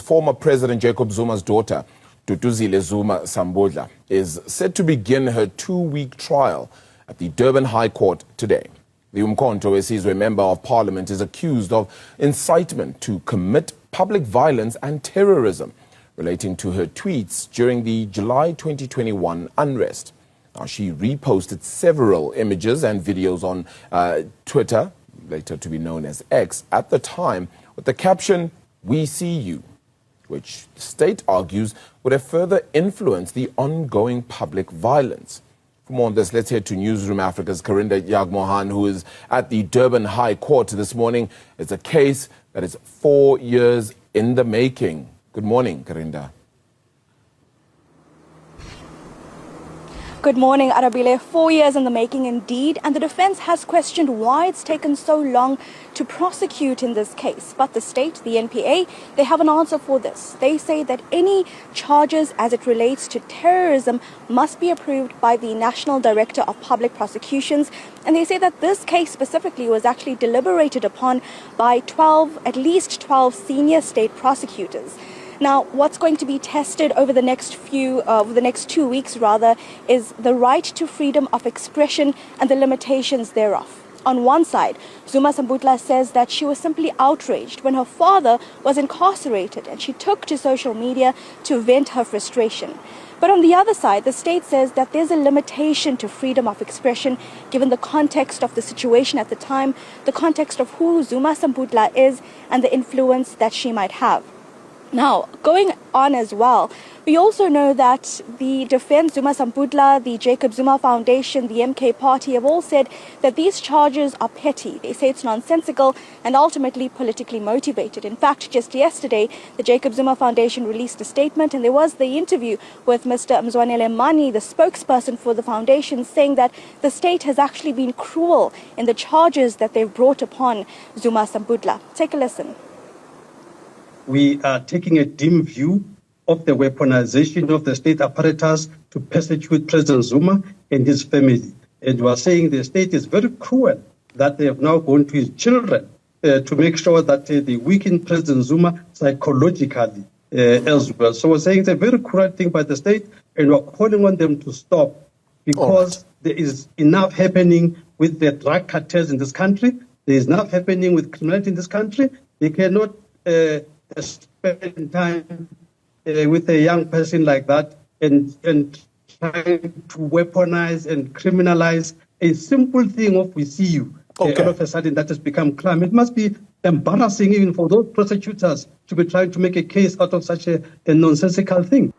former President Jacob Zuma's daughter, Duduzile Zuma-Sambudla, is set to begin her 2-week trial at the Durban High Court today. The Umkhonto Wesizwe Member of Parliament is accused of incitement to commit public violence and terrorism relating to her tweets during the July 2021 unrest. Now, she reposted several images and videos on Twitter, later to be known as X, at the time with the caption, "We see you," which the state argues would have further influenced the ongoing public violence. For more on this, let's head to Newsroom Africa's Karinda Yagmohan, who is at the Durban High Court this morning. It's a case that is 4 years in the making. Good morning, Karinda. Good morning, Arabile. 4 years in the making indeed, and the defense has questioned why it's taken so long to prosecute in this case. But the state, the NPA, they have an answer for this. They say that any charges as it relates to terrorism must be approved by the National Director of Public Prosecutions. And they say that this case specifically was actually deliberated upon by at least 12 senior state prosecutors. Now, what's going to be tested over the next 2 weeks, is the right to freedom of expression and the limitations thereof. On one side, Zuma-Sambudla says that she was simply outraged when her father was incarcerated and she took to social media to vent her frustration. But on the other side, the state says that there's a limitation to freedom of expression given the context of the situation at the time, the context of who Zuma-Sambudla is and the influence that she might have. Now, going on as well, we also know that the defense, Zuma-Sambudla, the Jacob Zuma Foundation, the MK Party have all said that these charges are petty. They say it's nonsensical and ultimately politically motivated. In fact, just yesterday, the Jacob Zuma Foundation released a statement, and there was the interview with Mr. Mzwanele Mani, the spokesperson for the foundation, saying that the state has actually been cruel in the charges that they've brought upon Zuma-Sambudla. Take a listen. We are taking a dim view of the weaponization of the state apparatus to persecute President Zuma and his family. And we are saying the state is very cruel that they have now gone to his children to make sure that they weaken President Zuma psychologically as well. So we're saying it's a very cruel thing by the state, and we're calling on them to stop because there is enough happening with the drug cartels in this country. There is enough happening with criminality in this country. They cannot spend time with a young person like that and trying to weaponize and criminalize a simple thing of "we see you." All of a sudden that has become crime. It must be embarrassing even for those prosecutors to be trying to make a case out of such a nonsensical thing.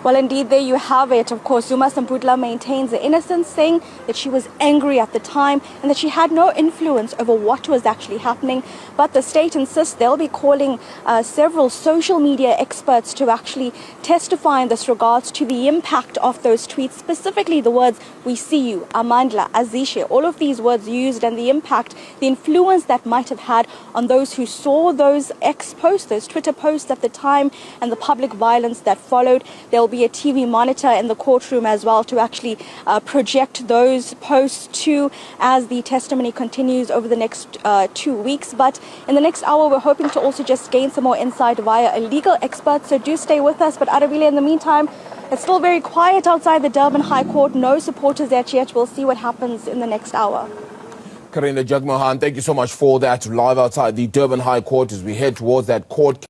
Well, indeed, there you have it. Of course, Zuma-Sambudla maintains the innocence, saying that she was angry at the time and that she had no influence over what was actually happening. But the state insists they'll be calling several social media experts to actually testify in this regards to the impact of those tweets, specifically the words "we see you," Amandla, Azishe, all of these words used, and the impact, the influence that might have had on those who saw those X posts, those Twitter posts at the time, and the public violence that followed. There'll be a TV monitor in the courtroom as well to actually project those posts too as the testimony continues over the next 2 weeks. But in the next hour, we're hoping to also just gain some more insight via a legal expert. So do stay with us. But Arabile, in the meantime, it's still very quiet outside the Durban High Court. No supporters yet. We'll see what happens in the next hour. Karinda Yagmohan, thank you so much for that. Live outside the Durban High Court as we head towards that court